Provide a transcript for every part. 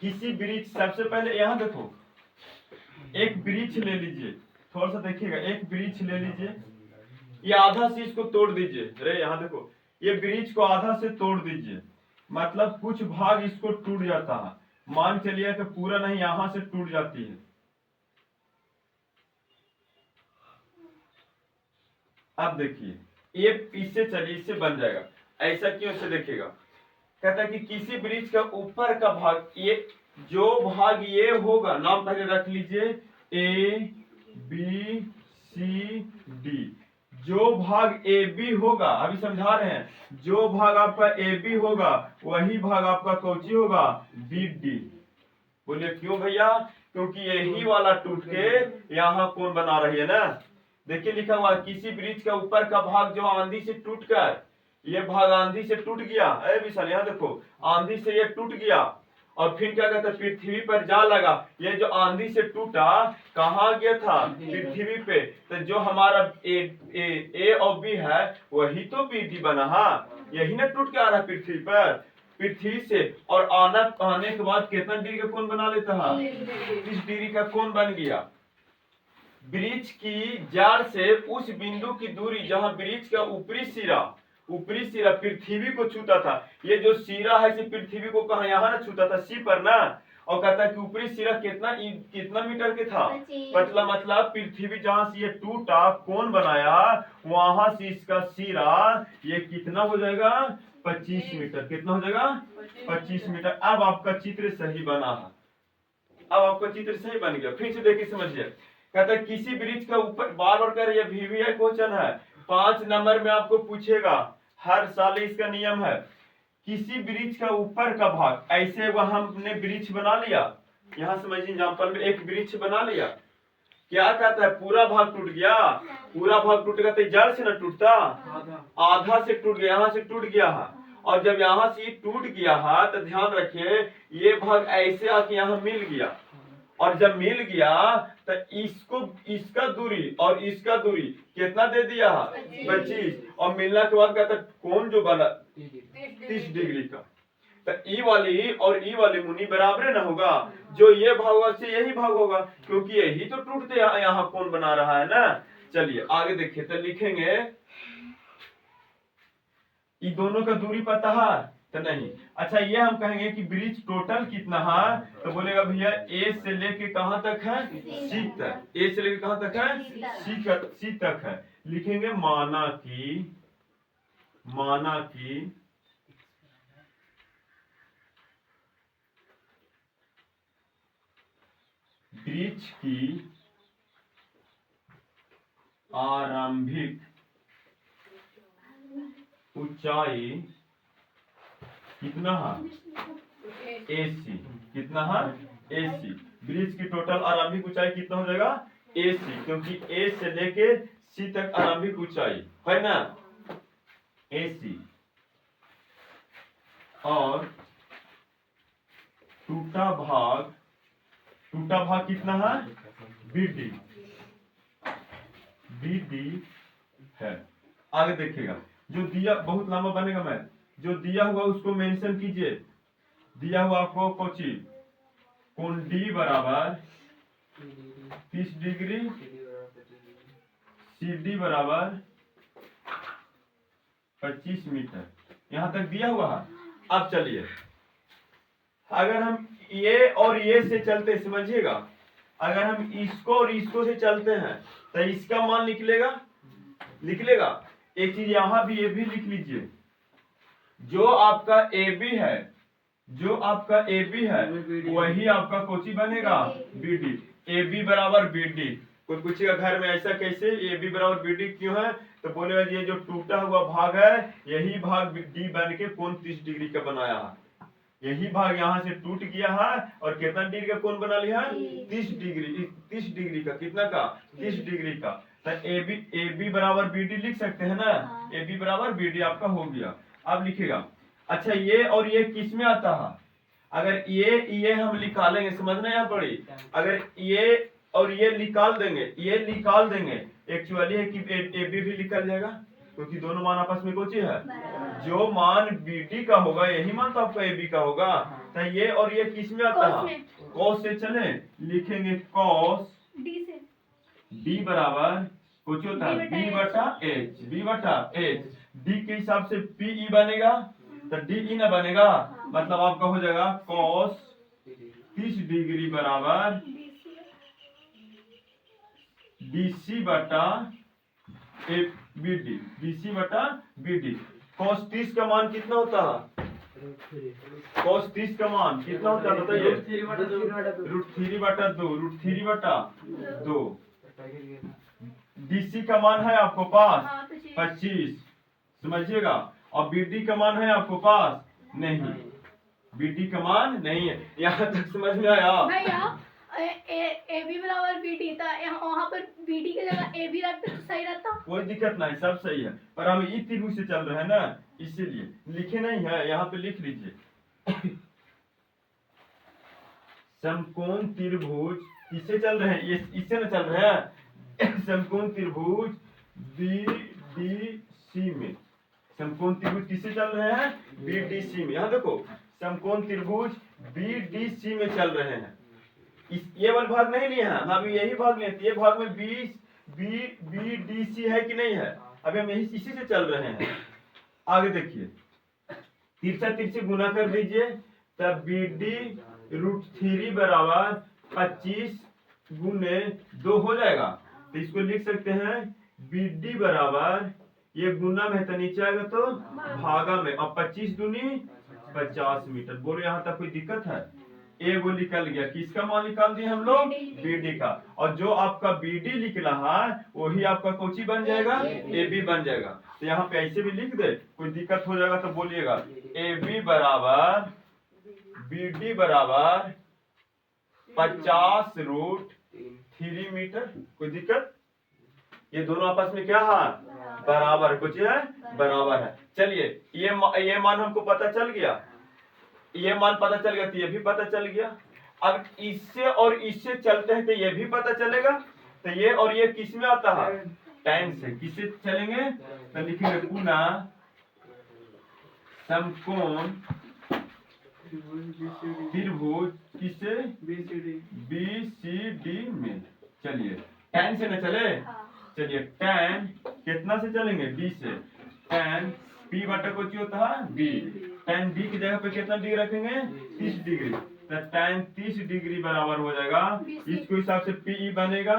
किसी वृक्ष, सबसे पहले यहाँ देखो, एक वृक्ष ले लीजिए, थोड़ा सा देखिएगा, एक वृक्ष ले लीजिए, ये आधा से इसको तोड़ दीजिए। अरे यहाँ देखो, ये वृक्ष को आधा से तोड़ दीजिए, मतलब कुछ भाग इसको टूट जाता है, मान चलिए कि पूरा नहीं, यहां से टूट जाती है। अब देखिए, ये इससे चलिए, इससे बन जाएगा। ऐसा क्यों से देखिएगा, कहता है कि किसी वृक्ष का ऊपर का भाग, ये जो भाग ये होगा, नाम पहले रख लीजिए, ए बी सी डी, जो भाग ए बी होगा, अभी समझा रहे हैं, जो भाग आपका ए बी होगा वही भाग आपका कौची होगा, बी डी। बोलिए क्यों भैया, क्योंकि यही वाला टूट के यहाँ कोण बना रही है ना। देखिए लिखा हुआ, किसी वृक्ष का ऊपर का भाग जो आंधी से टूट कर, ये भाग आंधी से टूट गया, अरे विशाल यहाँ देखो, आंधी से ये टूट गया और फिर क्या कहता है, पृथ्वी पर जा लगा। ये जो आंधी से टूटा कहाँ गया था, पृथ्वी पे। तो जो हमारा ए और बी है वही तो बी डी बना, यही ना टूट के आ रहा है पृथ्वी पर, पृथ्वी से। और आने के बाद कितना डिग्री का कोण बना लेता है, 30 डिग्री का कोण बन गया। वृक्ष की जड़ से उस बिंदु की दूरी जहां वृक्ष का ऊपरी सिरा पृथ्वी को छूता था, ये जो सिरा है इसे पृथ्वी को कहा, यहाँ ना छूता था, सी पर ना। और कहता है कि ऊपरी सिरा कितना मीटर के था, मतलब पृथ्वी जहां से ये टूटा कोण बनाया, वहां से इसका सिरा ये कितना हो जाएगा, 25 मीटर। कितना हो जाएगा, 25 मीटर। अब आपका चित्र सही बना है, अब आपका चित्र सही बन गया। फिर से देखिए समझिए, कहता है किसी वृक्ष का ऊपर, बार बार कर, ये VVI क्वेश्चन है, 5 नंबर में आपको पूछेगा, हर साल इसका नियम है। किसी वृक्ष का ऊपर का भाग, ऐसे वह हमने वृक्ष बना लिया, यहाँ समझिए एग्जाम्पल में एक वृक्ष बना लिया, क्या कहता है, पूरा भाग टूट गया, पूरा भाग टूटेगा तो जड़ से ना टूटता, आधा से टूट गया, यहाँ से टूट गया है। और जब यहाँ से टूट गया है तो ध्यान रखिए, ये भाग ऐसे आके यहाँ मिल गया, और जब मिल गया तो इसका दूरी और इसका दूरी कितना दे दिया है, 25। और मिलने के बाद कहता कोण जो बना 30 डिग्री का, तो ई वाली और ई वाली मुनि बराबर ना होगा, जो ये भाग होगा से यही भाग होगा, क्योंकि यही तो टूटते यहाँ कोण बना रहा है ना। चलिए आगे देखिए, तो लिखेंगे, ये दोनों का दूरी पता है तो नहीं। अच्छा ये हम कहेंगे कि वृक्ष टोटल कितना है, तो बोलेगा भैया ए से लेके कहां तक है, सी तक, ए से लेके कहां तक है, सी तक है। लिखेंगे माना कि वृक्ष की आरंभिक ऊंचाई कितना है, AC। कितना है, AC। वृक्ष की टोटल आरंभिक ऊंचाई कितना हो जाएगा, AC, क्योंकि A से लेके C तक आरंभिक ऊंचाई है ना, AC। और टूटा भाग कितना है, BD है। आगे देखिएगा, जो दिया बहुत लंबा बनेगा, मैं जो दिया हुआ उसको मेंशन कीजिए। दिया हुआ आपको कोची, कोण D बराबर 30 डिग्री, CD बराबर 25 मीटर, यहां तक दिया हुआ है। अब चलिए, अगर हम ये और ये से चलते, समझिएगा, अगर हम इसको और इसको से चलते हैं तो इसका मान निकलेगा। एक चीज यहां भी, ये भी लिख लीजिए, जो आपका AB है वही आपका कोची बनेगा, BD। AB बराबर BD। कोई पूछेगा घर में ऐसा कैसे, AB बराबर BD क्यों है, तो बोलेगा ये जो टूटा हुआ भाग है यही भाग D बन के कोण 30 डिग्री का बनाया है। यही भाग यहाँ से टूट गया है और कितना डिग्री का कोण बना लिया है, 30 डिग्री का। कितना का, 30 डिग्री का। तो AB बराबर BD लिख सकते हैं ना, AB बराबर BD आपका हो गया। अब लिखेगा, अच्छा ये और ये किस में आता है, अगर ये हम निकालेंगे, समझना यहाँ पड़ी, अगर ये और ये निकाल देंगे, एक्चुअली है कि AB भी निकल जाएगा, क्योंकि दोनों मान आपस में कोची है, जो मान BD का होगा यही मान तो आपका AB का होगा। तो ये और ये किस में आता है? कॉस से। चले लिखेंगे कॉस D बराबर कुछ होता है B बटा H। B बटा H D के हिसाब से PE बनेगा तो DE ना बनेगा, मतलब आपका हो जाएगा कॉस 30 डिग्री बराबर DC बटा BD। DC बटा BD। कॉस 30 का मान कितना होता है? कॉस 30 का मान कितना होता है बताइए? √3 बटा 2। √3 बटा 2। DC का मान है आपको पास 25, समझिएगा। और BD का मान है आपको पास नहीं, BD का मान नहीं है। यहाँ तक समझ में आया? भैया AB बराबर BD था, वहाँ पर BD की जगह AB रखते तो सही रहता। कोई दिक्कत नहीं, सब सही है, पर हम इस त्रिभुज से चल रहे हैं ना, इसीलिए लिखे नहीं है, यहाँ पे लिख लीजिए। समकोण त्रिभुज किससे चल रहे हैं? ये इससे ना चल रहे हैं। समकोण त्रिभुज BDC में। समकोण त्रिभुज किससे चल रहे हैं? BDC में। यहाँ देखो समकोण त्रिभुज BDC में चल रहे हैं। ये वाला भाग नहीं लिया है, हम यही भाग लिए थे। ये भाग में BDC है कि नहीं है? अभी हम यही इसी से चल रहे हैं। आगे देखिए, तिरछा तिरछे गुना कर दीजिए, तब BD √3 बराबर 25 गुने 2 हो जाएगा। तो इसको लिख सकते हैं BD बराबर, ये गुना में तो नीचे आएगा तो भागा में, और 25 दूनी 50 मीटर। बोलो यहाँ तक कोई दिक्कत है? ए वो निकल गया, किसका मान निकाल दिए हम लोग? BD का। और जो आपका BD निकला है वही आपका कोची बन जाएगा? AB बन जाएगा। तो यहाँ पे ऐसे भी लिख दे, कोई दिक्कत हो जाएगा तो बोलिएगा। AB बराबर BD बराबर 50 √3 मीटर। कोई दिक्कत? ये दोनों आपस में क्या है? बराबर। कुछ है बराबर है। चलिए ये मान हमको पता चल गया, ये मान पता चल गया, तो ये भी पता चल गया। अब इससे और इससे चलते हैं तो ये भी पता चलेगा। तो ये और ये किस में आता है? tan से। किससे चलेंगे? तो लिखेंगे पुनः समकोण त्रिभुज किससे? BCD में। चलिए tan से न चले, चलिए tan कितना से चलेंगे? D से। tan P बटा कुछ होता है B। tan D की जगह पे कितना डिग्री रखेंगे? 30 डिग्री। तो tan 30 डिग्री बराबर हो जाएगा, इसको हिसाब से PE बनेगा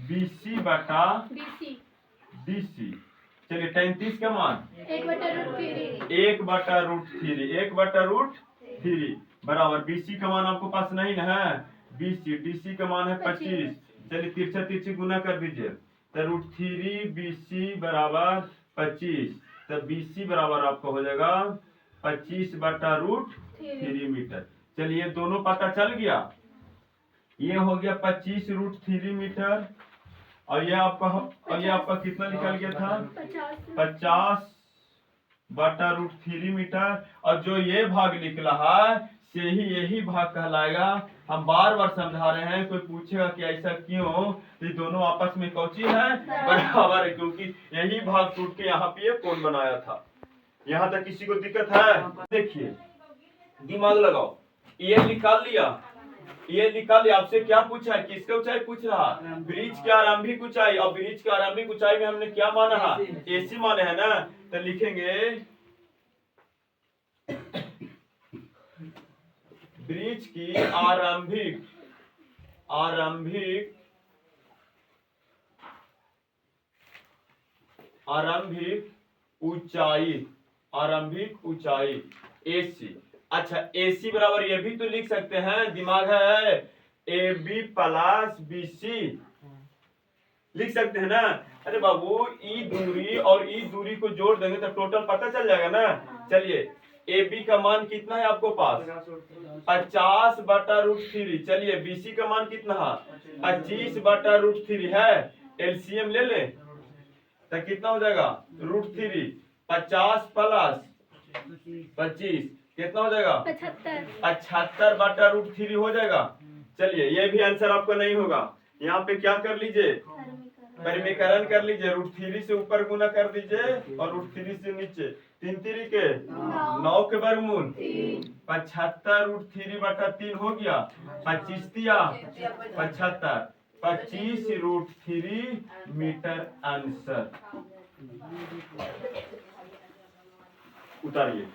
BC बटा DC। चलिए tan 30 का मान 1 बटा √3। 1 बटा √3। 1 बटा √3 बराबर BC का मान आपको पास नहीं ना है? BC। DC का मान है 25। चलिए तिरछा तिरछी गुना कर दीजिए, तो √3 BC बराबर 25। तो BC बराबर आपका हो जाएगा 25 बटा √3 मीटर। चलिए दोनों पता चल गया। ये हो गया 25 √3 मीटर, और ये आपका कितना निकल गया था? 50 बटा √3 मीटर। और जो ये भाग निकला है से ही यही भाग कहलाएगा। हम बार बार समझा रहे हैं, कोई पूछेगा कि ऐसा क्यों, तो दोनों आपस में कौची है? बराबर है, क्योंकि यही भाग टूट के यहाँ पे कोण बनाया था। यहाँ तक किसी को दिक्कत है? देखिए दिमाग लगाओ, ये निकाल लिया, ये निकाल लिया। आपसे क्या पूछा है? किसका ऊंचाई पूछ रहा? ब्रिज की आरंभिक ऊंचाई। और ब्रिज की आरंभिक ऊंचाई में हमने क्या माना है? AC माने है ना। तो लिखेंगे ब्रिज की आरंभिक ऊंचाई AC। अच्छा AC बराबर ये भी तो लिख सकते हैं, दिमाग है, AB प्लस BC लिख सकते हैं ना। अरे बाबू ई दूरी और ई दूरी को जोड़ देंगे तो टोटल पता चल जाएगा ना। चलिए AB का मान कितना है आपको पास? 50 बटा √3। चलिए BC का मान कितना है? 25 बटा √3 है। LCM ले ले तो कितना हो जाएगा? √3। 50 प्लस 25 कितना हो जाएगा? 75 बटा √3 हो जाएगा। चलिए ये भी आंसर आपका नहीं होगा। यहाँ पे क्या कर लीजिए? परिमीकरण कर लीजिए, √3 से ऊपर गुना कर दीजिए और √3 से नीचे। 3 3 के 9 के वर्गमूल 75 √3/3 हो गया। 25 दिया 75, 25 √3 मीटर आंसर। उतारिए।